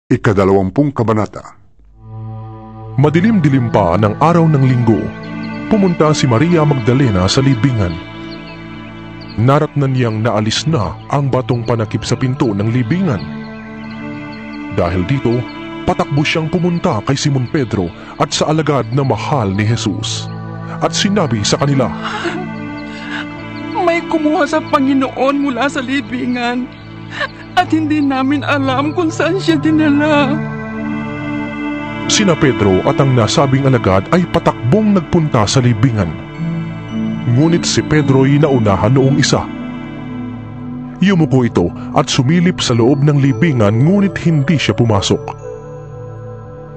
Ika-20 kabanata. Madilim-dilim pa ng araw ng linggo, pumunta si Maria Magdalena sa libingan. Naratnan niyang naalis na ang batong panakip sa pinto ng libingan. Dahil dito, patakbo siyang pumunta kay Simon Pedro at sa alagad na mahal ni Jesus. At sinabi sa kanila, "May kumuha sa Panginoon mula sa libingan at hindi namin alam kung saan siya dinala." Sina Pedro at ang nasabing alagad ay patakbong nagpunta sa libingan. Ngunit si Pedro'y naunahan noong isa. Yumuko ito at sumilip sa loob ng libingan ngunit hindi siya pumasok.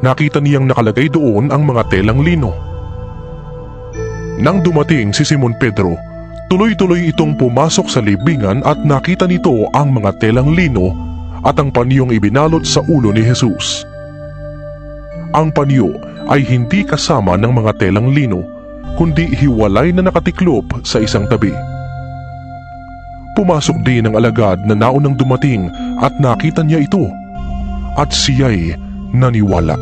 Nakita niyang nakalagay doon ang mga telang lino. Nang dumating si Simon Pedro, tuloy-tuloy itong pumasok sa libingan at nakita nito ang mga telang lino at ang panyong ibinalot sa ulo ni Jesus. Ang panyo ay hindi kasama ng mga telang lino, kundi hiwalay na nakatiklop sa isang tabi. Pumasok din ang alagad na naunang dumating at nakita niya ito, at siya'y naniwala.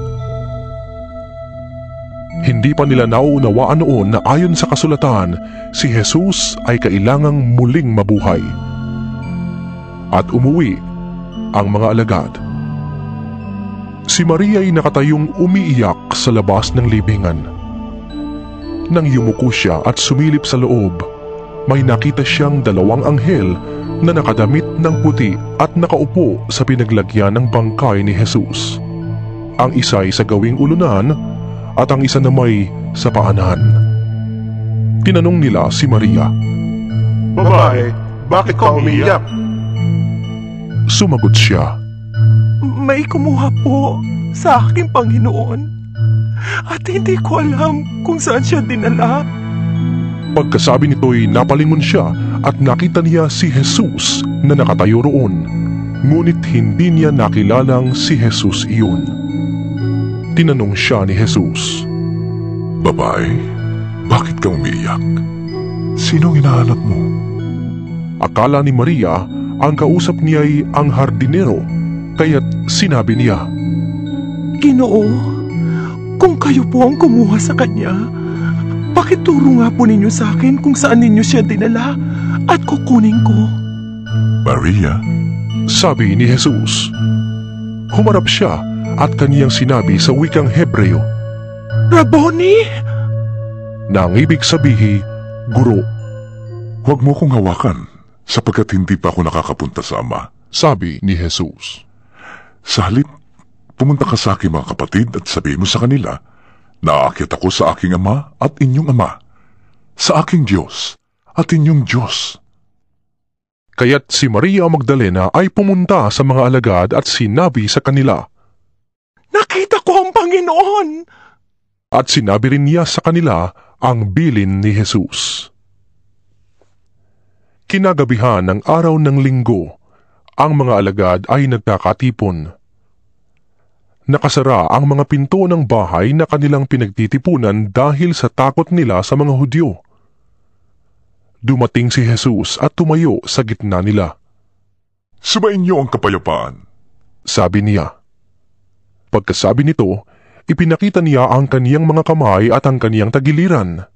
Hindi pa nila nauunawaan noon na ayon sa kasulatan, si Jesus ay kailangang muling mabuhay. At umuwi ang mga alagad. Si Maria ay nakatayong umiiyak sa labas ng libingan. Nang yumuko siya at sumilip sa loob, may nakita siyang 2 anghel na nakadamit ng puti at nakaupo sa pinaglagyan ng bangkay ni Jesus. Ang isa ay sa gawing ulunan at ang isa namay sa paanan. Tinanong nila si Maria, Babae, bakit ka umiiyak? Sumagot siya, "May kumuha po sa aking Panginoon at hindi ko alam kung saan siya dinala." Pagkasabi nito'y napalingon siya at nakita niya si Jesus na nakatayo roon, ngunit hindi niya nakilalang si Jesus iyon. Tinanong siya ni Jesus, Babae, bakit ka umiiyak? Sinong hinahanap mo? Akala ni Maria ang kausap niya'y ang hardinero, kaya't sinabi niya, "Ginoo, kung kayo po ang kumuha sa kanya, pakituro nga po ninyo sa akin kung saan ninyo siya dinala at kukunin ko." Maria? Sabi ni Jesus. Humarap siya at kaniyang sinabi sa wikang Hebreo, "Rabboni?" na ang ibig sabihin, guro. Huwag mo kong hawakan, sapagkat hindi pa ako nakakapunta sa Ama. Sabi ni Jesus. Sa halip, pumunta ka sa aking mga kapatid at sabihin mo sa kanila, naaakyat ako sa aking Ama at inyong Ama, sa aking Diyos at inyong Diyos. Kaya't si Maria Magdalena ay pumunta sa mga alagad at sinabi sa kanila, "Nakita ko ang Panginoon!" At sinabi rin niya sa kanila ang bilin ni Jesus. Kinagabihan ng araw ng linggo, ang mga alagad ay nagkakatipon. Nakasara ang mga pinto ng bahay na kanilang pinagtitipunan dahil sa takot nila sa mga Hudyo. Dumating si Jesus at tumayo sa gitna nila. Sumain niyo ang kapayapaan, sabi niya. Pagkasabi nito, ipinakita niya ang kaniyang mga kamay at ang kaniyang tagiliran.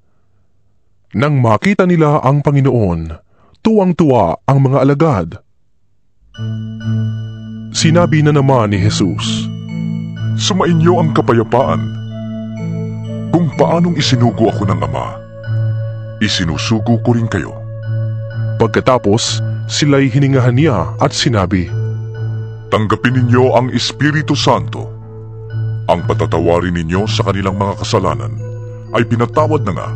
Nang makita nila ang Panginoon, tuwang-tuwa ang mga alagad. Sinabi na naman ni Jesus, Sumain niyo ang kapayapaan. Kung paanong isinugo ako ng Ama, isinusugo ko rin kayo. Pagkatapos, sila'y hiningahan niya at sinabi, Tanggapin ninyo ang Espiritu Santo. Ang patatawarin ninyo sa kanilang mga kasalanan ay pinatawad na nga,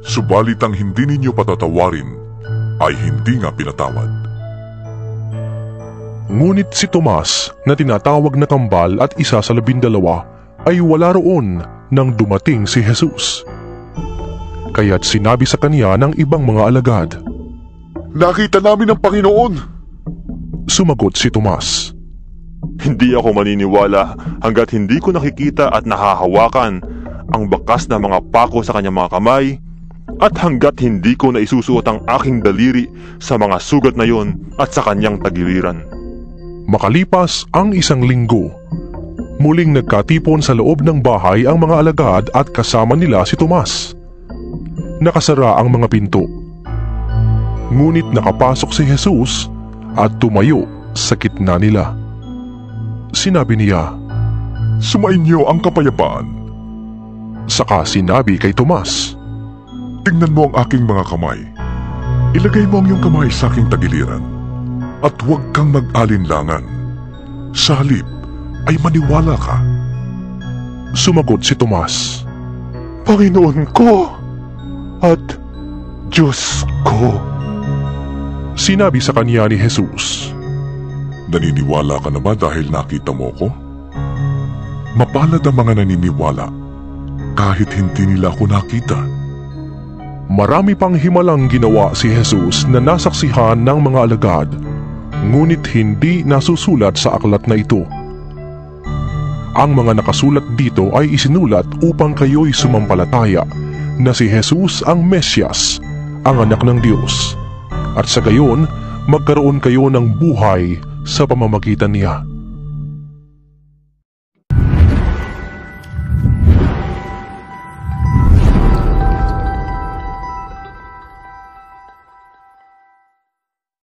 subalit ang hindi ninyo patatawarin ay hindi nga pinatawad. Ngunit si Tomas na tinatawag na kambal at isa sa 12 ay wala roon nang dumating si Jesus. Kaya't sinabi sa kanya ng ibang mga alagad, Nakita namin ang Panginoon! Sumagot si Tomas, Hindi ako maniniwala hanggat hindi ko nakikita at nahahawakan ang bakas na mga pako sa kanyang mga kamay at hanggat hindi ko naisusuot ang aking daliri sa mga sugat na yon at sa kanyang tagiliran. Makalipas ang 1 linggo, muling nagkatipon sa loob ng bahay ang mga alagad at kasama nila si Tomas. Nakasara ang mga pinto. Ngunit nakapasok si Jesus at tumayo sa gitna nila. Sinabi niya, Sumainyo ang kapayapaan. saka sinabi kay Tomas, Tingnan mo ang aking mga kamay. Ilagay mo ang iyong kamay sa aking tagiliran. At huwag kang mag-alinlangan. Sa halip ay maniwala ka. Sumagot si Tomas, Panginoon ko at Diyos ko. Sinabi sa kanya ni Jesus, Naniniwala ka na ba dahil nakita mo ko? Mapalad ang mga naniniwala kahit hindi nila ako nakita. Marami pang himalang ginawa si Jesus na nasaksihan ng mga alagad, ngunit hindi nasusulat sa aklat na ito. Ang mga nakasulat dito ay isinulat upang kayo'y sumampalataya na si Jesus ang Mesyas, ang anak ng Diyos, at sa gayon magkaroon kayo ng buhay sa pamamagitan niya.